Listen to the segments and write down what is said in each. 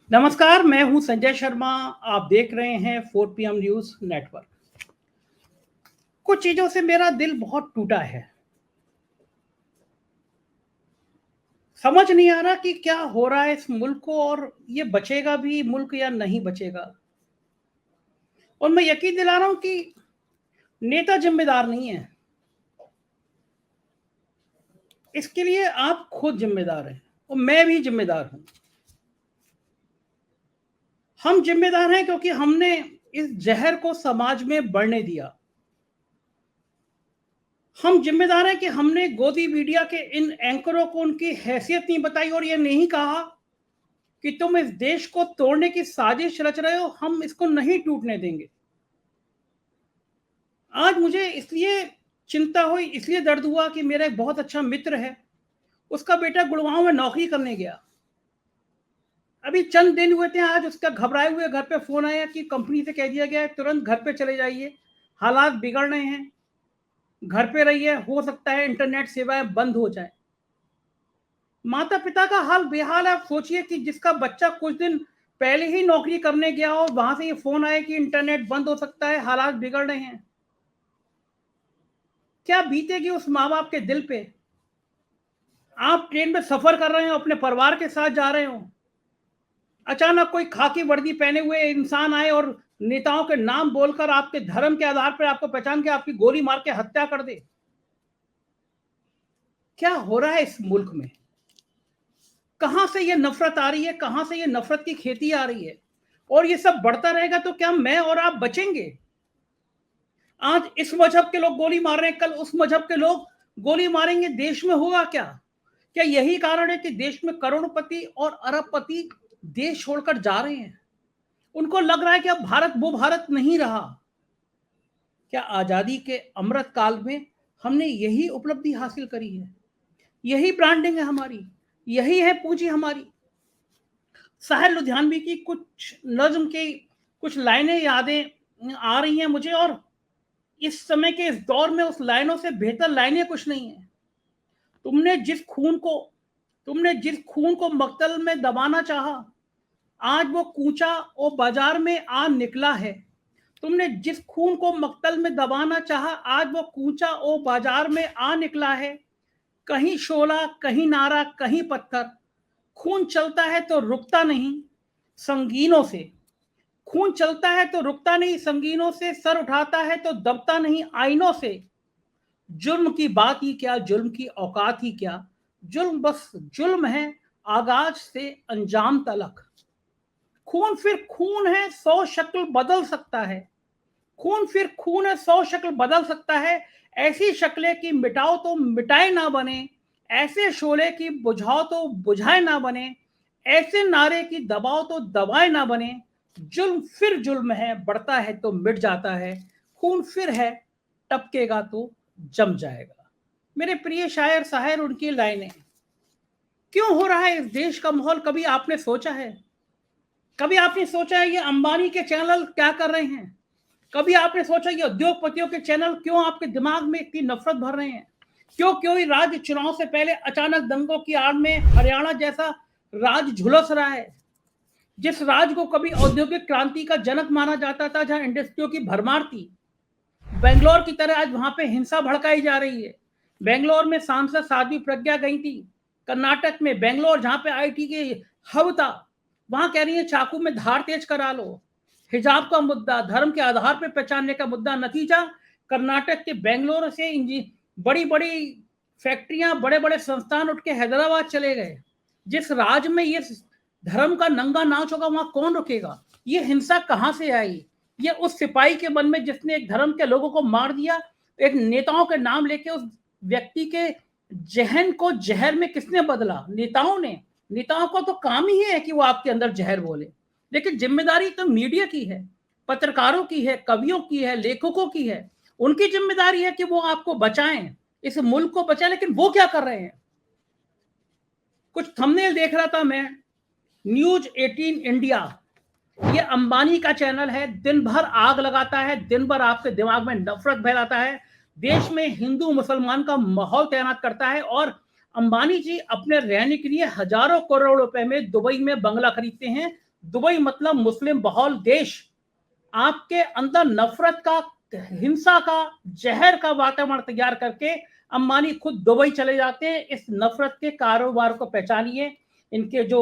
नमस्कार, मैं हूं संजय शर्मा। आप देख रहे हैं 4 PM न्यूज नेटवर्क। कुछ चीजों से मेरा दिल बहुत टूटा है। समझ नहीं आ रहा कि क्या हो रहा है इस मुल्क को, और ये बचेगा भी मुल्क या नहीं बचेगा। और मैं यकीन दिला रहा हूं कि नेता जिम्मेदार नहीं है, इसके लिए आप खुद जिम्मेदार हैं और मैं भी जिम्मेदार हूं। हम जिम्मेदार हैं क्योंकि हमने इस जहर को समाज में बढ़ने दिया। हम जिम्मेदार हैं कि हमने गोदी मीडिया के इन एंकरों को उनकी हैसियत नहीं बताई और ये नहीं कहा कि तुम इस देश को तोड़ने की साजिश रच रहे हो, हम इसको नहीं टूटने देंगे। आज मुझे इसलिए चिंता हुई, इसलिए दर्द हुआ कि मेरा एक बहुत अच्छा मित्र है, उसका बेटा गुड़गांव में नौकरी करने गया। अभी चंद दिन हुए थे, आज उसका घबराए हुए घर पे फोन आया कि कंपनी से कह दिया गया है तुरंत घर पे चले जाइए, हालात बिगड़ रहे हैं, घर पे रहिए, हो सकता है इंटरनेट सेवाएं बंद हो जाए। माता पिता का हाल बेहाल है। आप सोचिए कि जिसका बच्चा कुछ दिन पहले ही नौकरी करने गया और वहां से ये फोन आया कि इंटरनेट बंद हो सकता है, हालात बिगड़ रहे हैं, क्या बीतेगी उस माँ बाप के दिल पे। आप ट्रेन में सफर कर रहे हो, अपने परिवार के साथ जा रहे हो, अचानक कोई खाकी वर्दी पहने हुए इंसान आए और नेताओं के नाम बोलकर आपके धर्म के आधार पर आपको पहचान के आपकी गोली मार के हत्या कर दे। क्या हो रहा है इस मुल्क में? कहां से ये नफरत आ रही है, कहां से ये नफरत की खेती आ रही है? और ये सब बढ़ता रहेगा तो क्या मैं और आप बचेंगे? आज इस मजहब के लोग गोली मार रहे हैं, कल उस मजहब के लोग गोली मारेंगे, देश में होगा क्या? क्या यही कारण है कि देश में करोड़पति और अरबपति देश छोड़कर जा रहे हैं? उनको लग रहा है कि अब भारत वो भारत नहीं रहा। क्या आजादी के अमृत काल में हमने यही उपलब्धि हासिल करी है? यही ब्रांडिंग है हमारी, यही है पूंजी हमारी। साहिर लुधियानवी की कुछ नज्म की कुछ लाइनें यादें आ रही हैं मुझे, और इस समय के इस दौर में उस लाइनों से बेहतर लाइनें कुछ नहीं है। तुमने जिस खून को तुमने जिस खून को मक्तल में दबाना चाहा, आज वो कूचा ओ बाजार में आ निकला है। तुमने जिस खून को मक्तल में दबाना चाहा, आज वो कूचा ओ बाजार में आ निकला है। कहीं शोला, कहीं नारा, कहीं पत्थर, खून चलता है तो रुकता नहीं संगीनों से। खून चलता है तो रुकता नहीं संगीनों से, सर उठाता है तो दबता नहीं आईनों से। जुल्म की बात ही क्या, जुल्म की औकात ही क्या, जुल्म बस जुल्म है आगाज से अंजाम तलक। खून फिर खून है, 100 शक्ल बदल सकता है। खून फिर खून है, 100 शक्ल बदल सकता है। ऐसी शक्लें की मिटाओ तो मिटाए ना बने, ऐसे शोले की बुझाओ तो बुझाए ना बने, ऐसे नारे की दबाओ तो दबाए ना बने। जुल्म फिर जुल्म है, बढ़ता है तो मिट जाता है। खून फिर है, टपकेगा तो जम जाएगा। मेरे प्रिय शायर साहिर, उनकी लाइनें। क्यों हो रहा है इस देश का माहौल, कभी आपने सोचा है? कभी आपने सोचा है ये अंबानी के चैनल क्या कर रहे हैं? कभी आपने सोचा ये उद्योगपतियों के चैनल क्यों आपके दिमाग में इतनी नफरत भर रहे हैं? क्यों क्यों ही राज्य चुनाव से पहले अचानक दंगों की आड़ में हरियाणा जैसा राज्य झुलस रहा है, जिस राज्य को कभी औद्योगिक क्रांति का जनक माना जाता था, जहां इंडस्ट्रियों की भरमार थी। बेंगलोर की तरह आज वहां पे हिंसा भड़काई जा रही है। बेंगलोर में सांसद साध्वी प्रज्ञा गई थी। कर्नाटक में बेंगलोर, जहां पे आईटी के हब था, वहां कह रही है चाकू में धार तेज करा लो। हिजाब का मुद्दा, धर्म के आधार पर पहचानने का मुद्दा, नतीजा कर्नाटक के बेंगलोर से बड़ी बड़ी फैक्ट्रियां, बड़े बड़े संस्थान उठ के हैदराबाद चले गए। जिस राज्य में ये धर्म का नंगा नाच होगा, वहां कौन रुकेगा? ये हिंसा कहां से आई? ये उस सिपाही के मन में जिसने एक धर्म के लोगों को मार दिया, एक नेताओं के नाम लेके उस व्यक्ति के जहन को जहर में किसने बदला? नेताओं ने। नेताओं का तो काम ही है कि वो आपके अंदर जहर बोले, लेकिन जिम्मेदारी तो मीडिया की है, पत्रकारों की है, कवियों की है, लेखकों की है। उनकी जिम्मेदारी है कि वो आपको बचाएं, इस मुल्क को बचाएं, लेकिन वो क्या कर रहे हैं? कुछ थंबनेल देख रहा था मैं, न्यूज 18 इंडिया, ये अंबानी का चैनल है, दिन भर आग लगाता है, दिन भर आपके दिमाग में नफरत फैलाता है, देश में हिंदू मुसलमान का माहौल तैनात करता है। और अंबानी जी अपने रहने के लिए हजारों करोड़ रुपए में दुबई में बंगला खरीदते हैं, दुबई मतलब मुस्लिम बहुल देश। आपके अंदर नफरत का, हिंसा का, जहर का वातावरण तैयार करके अंबानी खुद दुबई चले जाते हैं। इस नफरत के कारोबार को पहचानिए। इनके जो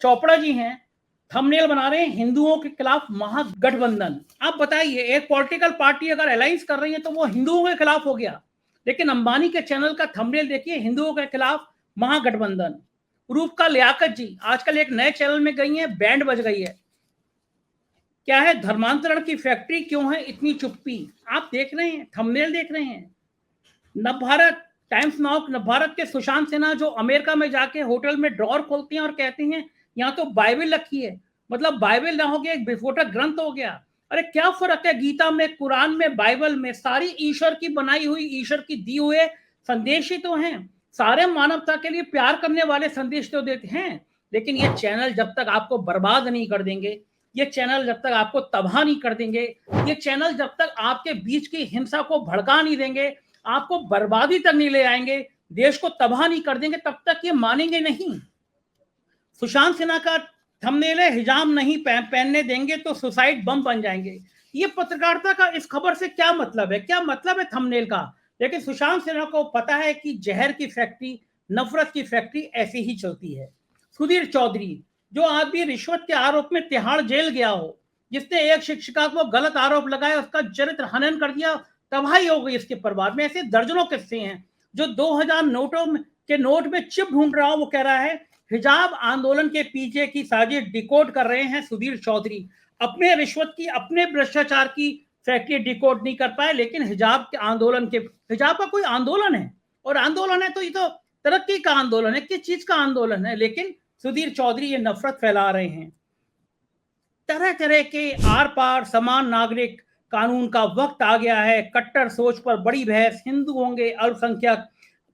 चोपड़ा जी हैं, थंबनेल बना रहे हैं हिंदुओं के खिलाफ महागठबंधन। आप बताइए, एक पॉलिटिकल पार्टी अगर अलायंस कर रही है तो वो हिंदुओं के खिलाफ हो गया, लेकिन अंबानी के चैनल का थंबनेल देखिए, हिंदुओं के खिलाफ महागठबंधन। रूपका लियाकत जी आजकल एक नए चैनल में गई हैं, बैंड बज गई है। क्या है, धर्मांतरण की फैक्ट्री क्यों है इतनी चुप्पी? आप देख रहे हैं, थंबनेल देख रहे हैं। नवभारत, टाइम्स नाउ नवभारत के सुशांत सिन्हा जो अमेरिका में जाके होटल में ड्रॉर खोलती हैं और कहती हैं यहाँ तो बाइबल रखी है, मतलब बाइबल ना हो गया, एक विस्फोटक ग्रंथ हो गया। अरे क्या फर्क है, गीता में, कुरान में, बाइबल में सारी ईश्वर की बनाई हुई, ईश्वर की दी हुए संदेश ही तो हैं। सारे मानवता के लिए प्यार करने वाले संदेश तो देते हैं। लेकिन ये चैनल जब तक आपको बर्बाद नहीं कर देंगे, ये चैनल जब तक आपको तबाह नहीं कर देंगे, ये चैनल जब तक आपके बीच की हिंसा को भड़का नहीं देंगे, आपको बर्बादी तक नहीं ले आएंगे, देश को तबाह नहीं कर देंगे, तब तक ये मानेंगे नहीं। सुशांत सिन्हा का थंबनेल है, हिजाब नहीं पहनने देंगे तो सुसाइड बम बन जाएंगे। ये पत्रकारिता का इस खबर से क्या मतलब है? क्या मतलब है थंबनेल का? लेकिन सुशांत सिन्हा को पता है कि जहर की फैक्ट्री, नफरत की फैक्ट्री ऐसी ही चलती है। सुधीर चौधरी, जो आदमी रिश्वत के आरोप में तिहाड़ जेल गया हो, जिसने एक शिक्षिका को गलत आरोप लगाया, उसका चरित्र हनन कर दिया, तबाही हो गई इसके परिवार में। ऐसे दर्जनों किस्से हैं। जो 2000 नोटों के नोट में चिप ढूंढ रहा हो, वो कह रहा है हिजाब आंदोलन के पीछे की साजिश डिकोड कर रहे हैं सुधीर चौधरी। अपने रिश्वत की, अपने भ्रष्टाचार की फैक्ट्री डिकोड नहीं कर पाए, लेकिन हिजाब के आंदोलन के, हिजाब का कोई आंदोलन है, और आंदोलन है तो ये तो तरक्की का आंदोलन है, किस चीज का आंदोलन है? लेकिन सुधीर चौधरी ये नफरत फैला रहे हैं। तरह तरह के आर पार समान नागरिक कानून का वक्त आ गया है। कट्टर सोच पर बड़ी बहस, हिंदू होंगे अल्पसंख्यक,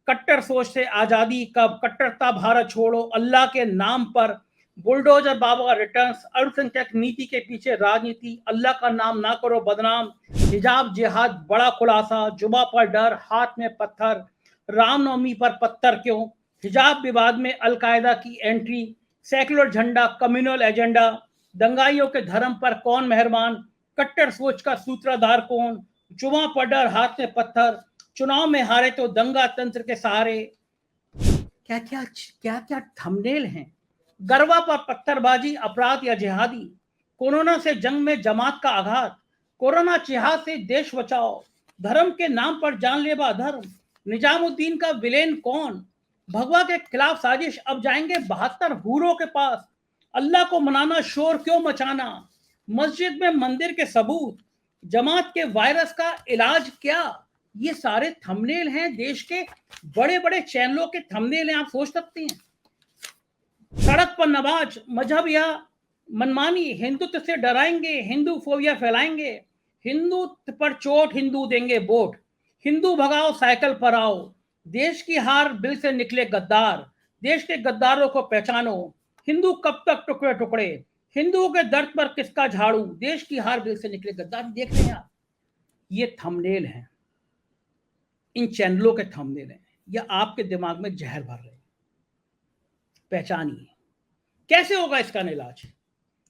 कट्टर सोच से आजादी कब, कट्टरता भारत छोड़ो, अल्लाह के नाम पर, बुलडोजर बाबा रिटर्न्स, अल्पसंख्यक नीति के पीछे राजनीति, अल्लाह का नाम ना करो बदनाम, हिजाब जिहाद बड़ा खुलासा, जुबा पर डर, हाथ में पत्थर, रामनवमी पर पत्थर क्यों, हिजाब विवाद में अलकायदा की एंट्री, सेकुलर झंडा कम्युनल एजेंडा, दंगाइयों के धर्म पर कौन मेहरबान, कट्टर सोच का सूत्रधार कौन, जुआ पर डर, हाथ में पत्थर, चुनाव में हारे तो दंगा तंत्र के सहारे। क्या क्या क्या क्या थंबनेल हैं। गरबा पर पत्थरबाजी अपराध या जिहादी, कोरोना से जंग में जमात का आघात, कोरोना जिहाद से देश बचाओ, धर्म के नाम पर जानलेवा धर्म, निजामुद्दीन का विलेन कौन, भगवा के खिलाफ साजिश, अब जाएंगे 72 हूरों के पास, अल्लाह को मनाना शोर क्यों मचाना, मस्जिद में मंदिर के सबूत, जमात के वायरस का इलाज क्या। ये सारे थंबनेल हैं, देश के बड़े बड़े चैनलों के थंबनेल हैं। आप सोच सकते हैं, सड़क पर नमाज, मजहब या मनमानी, हिंदुत्व से डराएंगे, हिंदू फोबिया फैलाएंगे, हिंदुत्व पर चोट हिंदू देंगे वोट, हिंदू भगाओ साइकिल पर आओ, देश की हार बिल से निकले गद्दार, देश के गद्दारों को पहचानो, हिंदू कब तक टुकड़े टुकड़े, हिंदुओं के दर्द पर किसका झाड़ू, देश की हार बिल से निकले गद्दार। देख रहे हैं आप, ये थंबनेल हैं, इन चैनलों के थंबनेल हैं, या आपके दिमाग में जहर भर रहे हैं। पहचानिए। कैसे होगा इसका इलाज?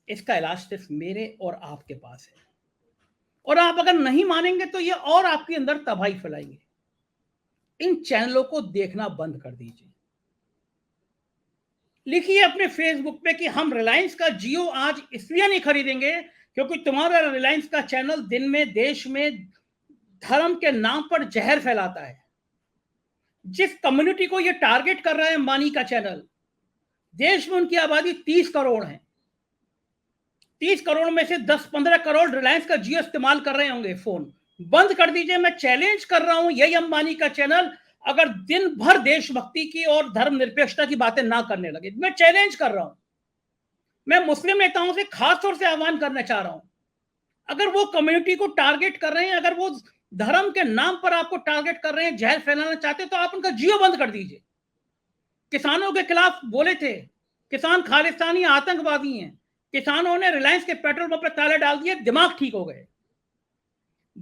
इसका इलाज सिर्फ मेरे और आपके पास है, और आप अगर नहीं मानेंगे तो ये और आपके अंदर तबाही फैलाएंगे। इन चैनलों को देखना बंद कर दीजिए। लिखिए अपने फेसबुक पे कि हम रिलायंस का जियो आज इसलिए नहीं खरीदेंगे क्योंकि तुम्हारा रिलायंस का चैनल दिन में देश में धर्म के नाम पर जहर फैलाता है। जिस कम्युनिटी को ये टारगेट कर रहा है अंबानी का चैनल, देश में उनकी आबादी 30 करोड़ है। 30 करोड़ में से 10-15 करोड़ रिलायंस का जियो इस्तेमाल कर रहे होंगे। फोन बंद कर दीजिए। मैं चैलेंज कर रहा हूं, यही अंबानी का चैनल अगर दिन भर देशभक्ति की और धर्मनिरपेक्षता की बातें ना करने लगे, मैं चैलेंज कर रहा हूं। मैं मुस्लिम नेताओं से खासतौर से आह्वान करना चाह रहा हूं, अगर वो कम्युनिटी को टारगेट कर रहे हैं, अगर वो धर्म के नाम पर आपको टारगेट कर रहे हैं, जहर फैलाना चाहते हैं, तो आप उनका जियो बंद कर दीजिए। किसानों के खिलाफ बोले थे, किसान खालिस्तानी आतंकवादी हैं, किसानों ने रिलायंस के पेट्रोल पंप पर ताले डाल दिए, दिमाग ठीक हो गए।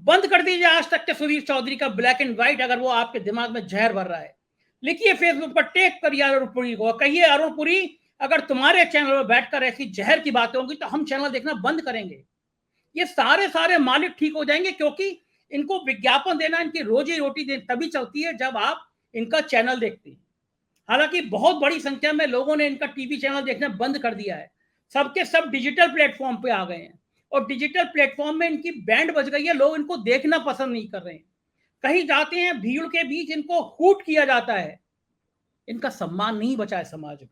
बंद कर दीजिए आज तक के सुधीर चौधरी का ब्लैक एंड व्हाइट, अगर वो आपके दिमाग में जहर भर रहा है। लिखिए फेसबुक पर, टेक करिए अरुण पुरी को, कहिए अरुण पुरी अगर तुम्हारे चैनल पर बैठकर ऐसी जहर की बातें होंगी तो हम चैनल देखना बंद करेंगे। ये सारे मालिक ठीक हो जाएंगे, क्योंकि इनको विज्ञापन देना, इनकी रोजी रोटी तभी चलती है जब आप इनका चैनल देखते हैं। हालांकि बहुत बड़ी संख्या में लोगों ने इनका टीवी चैनल देखना बंद कर दिया है। सबके सब डिजिटल प्लेटफॉर्म पे आ गए हैं और डिजिटल प्लेटफॉर्म में इनकी बैंड बज गई है। लोग इनको देखना पसंद नहीं कर रहे हैं। कहीं जाते हैं भीड़ के बीच इनको हूट किया जाता है। इनका सम्मान नहीं बचा है समाज में।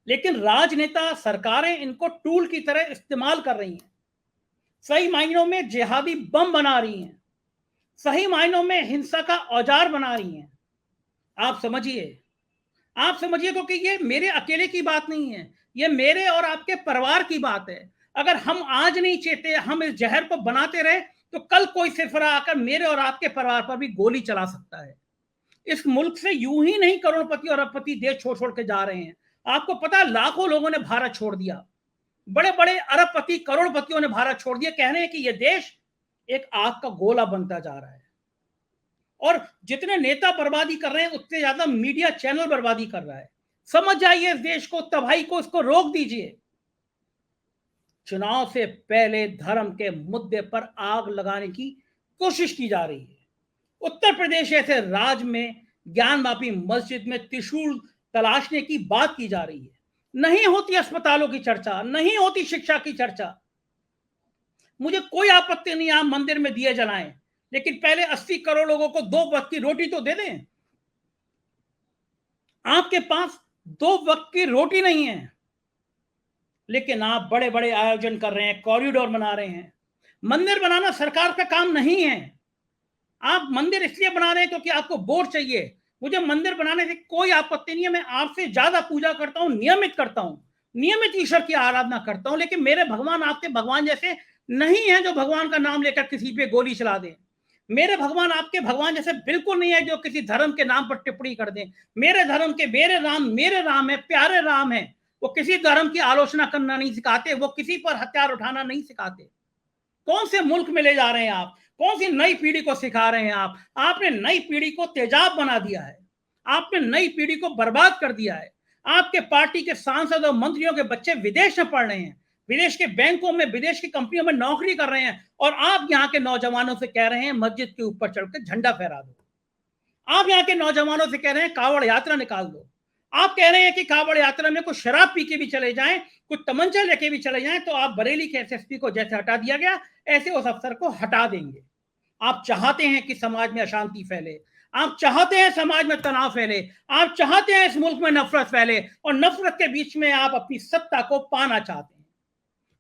लेकिन राजनेता, सरकारें इनको टूल की तरह इस्तेमाल कर रही हैं। सही मायनों में जिहादी बम बना रही हैं। सही मायनों में हिंसा का औजार बना रही हैं। आप समझिए, आप समझिए, क्योंकि ये मेरे अकेले की बात नहीं है, ये मेरे और आपके परिवार की बात है। अगर हम आज नहीं चेते, हम इस जहर को बनाते रहे, तो कल कोई सिरफरा आकर मेरे और आपके परिवार पर भी गोली चला सकता है। इस मुल्क से यूं ही नहीं करोड़पति और अरबपति देश छोड़ छोड़ के जा रहे हैं। आपको पता है लाखों लोगों ने भारत छोड़ दिया। बड़े बड़े अरबपति, करोड़पतियों ने भारत छोड़ दिया। कह रहे हैं कि यह देश एक आग का गोला बनता जा रहा है। और जितने नेता बर्बादी कर रहे हैं, उतने ज्यादा मीडिया चैनल बर्बादी कर रहा है। समझ जाइए इस देश को, तबाही को, इसको रोक दीजिए। चुनाव से पहले धर्म के मुद्दे पर आग लगाने की कोशिश की जा रही है। उत्तर प्रदेश ऐसे राज्य में ज्ञानवापी मस्जिद में त्रिशूल तलाशने की बात की जा रही है। नहीं होती अस्पतालों की चर्चा, नहीं होती शिक्षा की चर्चा। मुझे कोई आपत्ति नहीं आप मंदिर में दिए जलाएं, लेकिन पहले 80 करोड़ लोगों को 2 वक्त की रोटी तो दे दें। आपके पास 2 वक्त की रोटी नहीं है, लेकिन आप बड़े बड़े आयोजन कर रहे हैं, कॉरिडोर बना रहे हैं। मंदिर बनाना सरकार का काम नहीं है। आप मंदिर इसलिए बना रहे हैं क्योंकि आपको वोट चाहिए। मुझे मंदिर बनाने से कोई आपत्ति नहीं है। मैं आपसे ज्यादा पूजा करता हूं, नियमित करता हूं, नियमित ईश्वर की आराधना करता हूं। लेकिन मेरे भगवान आपके भगवान जैसे नहीं है जो भगवान का नाम लेकर किसी पे गोली चला दे। मेरे भगवान आपके भगवान जैसे बिल्कुल नहीं है जो किसी धर्म के नाम पर टिप्पणी कर दे। मेरे धर्म के मेरे राम है, प्यारे राम है। वो किसी धर्म की आलोचना करना नहीं सिखाते, वो किसी पर हथियार उठाना नहीं सिखाते। कौन से मुल्क में ले जा रहे हैं आप? कौन सी नई पीढ़ी को सिखा रहे हैं आप? आपने नई पीढ़ी को तेजाब बना दिया है। आपने नई पीढ़ी को बर्बाद कर दिया है। आपके पार्टी के सांसद और मंत्रियों के बच्चे विदेश में पढ़ रहे हैं, विदेश के बैंकों में, विदेश की कंपनियों में नौकरी कर रहे हैं, और आप यहाँ के नौजवानों से कह रहे हैं मस्जिद के ऊपर चढ़कर झंडा फहरा दो। आप यहाँ के नौजवानों से कह रहे हैं कावड़ यात्रा निकाल दो। आप कह रहे हैं कि कावड़ यात्रा में कुछ शराब पी के भी चले जाएं, कुछ तमंचा लेके भी चले जाएं, तो आप बरेली के एसएसपी को जैसे हटा दिया गया ऐसे उस अफसर को हटा देंगे। आप चाहते हैं कि समाज में अशांति फैले, आप चाहते हैं समाज में तनाव फैले, आप चाहते हैं इस मुल्क में नफरत फैले, और नफरत के बीच में आप अपनी सत्ता को पाना चाहते हैं।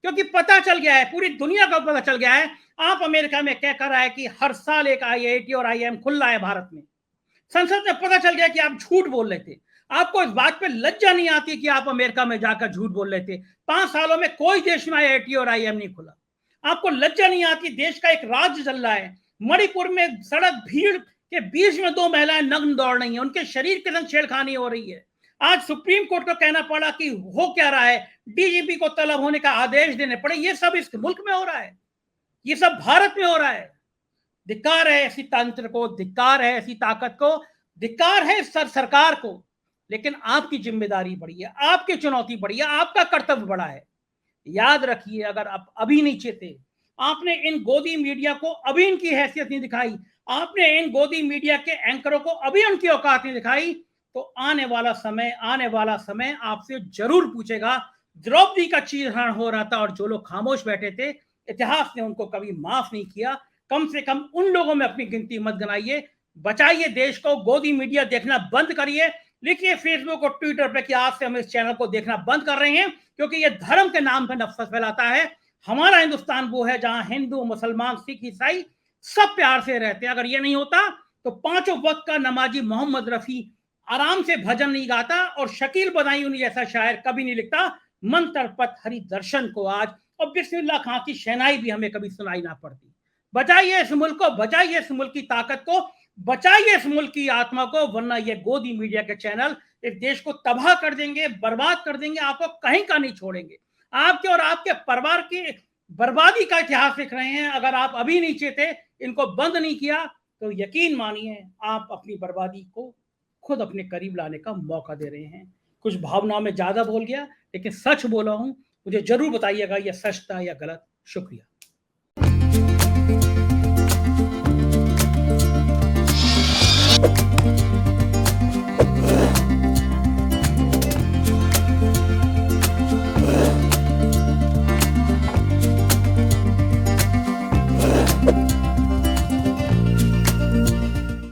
क्योंकि पता चल गया है, पूरी दुनिया को पता चल गया है, आप अमेरिका में कह कर आए कि हर साल एक आईआईटी और आईआईएम खुल रहा है भारत में। संसद में पता चल गया कि आप झूठ बोल रहे थे। आपको इस बात पे लज्जा नहीं आती कि आप अमेरिका में जाकर झूठ बोल रहे थे। 5 सालों में कोई देश में आईआईटी और आईआईएम नहीं खुला। आपको लज्जा नहीं आती, देश का एक राज्य चल रहा है, मणिपुर में सड़क भीड़ के बीच में 2 महिलाएं नग्न दौड़ रही हैं, उनके शरीर के संग छेड़खानी हो रही है। आज सुप्रीम कोर्ट को कहना पड़ा कि हो क्या रहा है, डीजीपी को तलब होने का आदेश देने पड़े। ये सब इस मुल्क में हो रहा है, ये सब भारत में हो रहा है। धिक्कार है ऐसी तंत्र को, धिक्कार है ऐसी ताकत को, धिक्कार है सरकार को। लेकिन आपकी जिम्मेदारी बड़ी है, आपकी चुनौती बड़ी है, आपका कर्तव्य बड़ा है। याद रखिए, अगर आप अभी नहीं चेते, आपने इन गोदी मीडिया को अभी इनकी हैसियत नहीं दिखाई, आपने इन गोदी मीडिया के एंकरों को अभी उनकी औकात नहीं दिखाई, तो आने वाला समय आपसे जरूर पूछेगा। द्रौपदी का चीरहरण हो रहा था और जो लोग खामोश बैठे थे, इतिहास ने उनको कभी माफ नहीं किया। कम से कम उन लोगों में अपनी गिनती मत गिनाइए। बचाइए देश को, गोदी मीडिया देखना बंद करिए। लिखिए फेसबुक और ट्विटर पर कि आज से हम इस चैनल को देखना बंद कर रहे हैं, क्योंकि ये धर्म के नाम पर नफरत फैलाता है। हमारा हिंदुस्तान वो है जहां हिंदू, मुसलमान, सिख, ईसाई सब प्यार से रहते हैं। अगर ये नहीं होता तो 5 वक्त का नमाजी मोहम्मद रफी आराम से भजन नहीं गाता, और शकील बदायूनी जैसा शायर कभी नहीं लिखता मंत्र पथ हरि दर्शन को आज, और बिस्मिल्लाह खां की शहनाई भी हमें कभी सुनाई ना पड़ती। बचाइए इस मुल्क को, बचाइए इस मुल्क की ताकत को, बचाइए इस मुल्क की आत्मा को, वरना ये गोदी मीडिया के चैनल इस देश को तबाह कर देंगे, बर्बाद कर देंगे, आपको कहीं का नहीं छोड़ेंगे। आपके और आपके परिवार की बर्बादी का इतिहास लिख रहे हैं। अगर आप अभी नहीं चेते, इनको बंद नहीं किया, तो यकीन मानिए आप अपनी बर्बादी को खुद अपने करीब लाने का मौका दे रहे हैं। कुछ भावनाओं में ज्यादा बोल गया, लेकिन सच बोला हूं। मुझे जरूर बताइएगा यह सच था या गलत। शुक्रिया।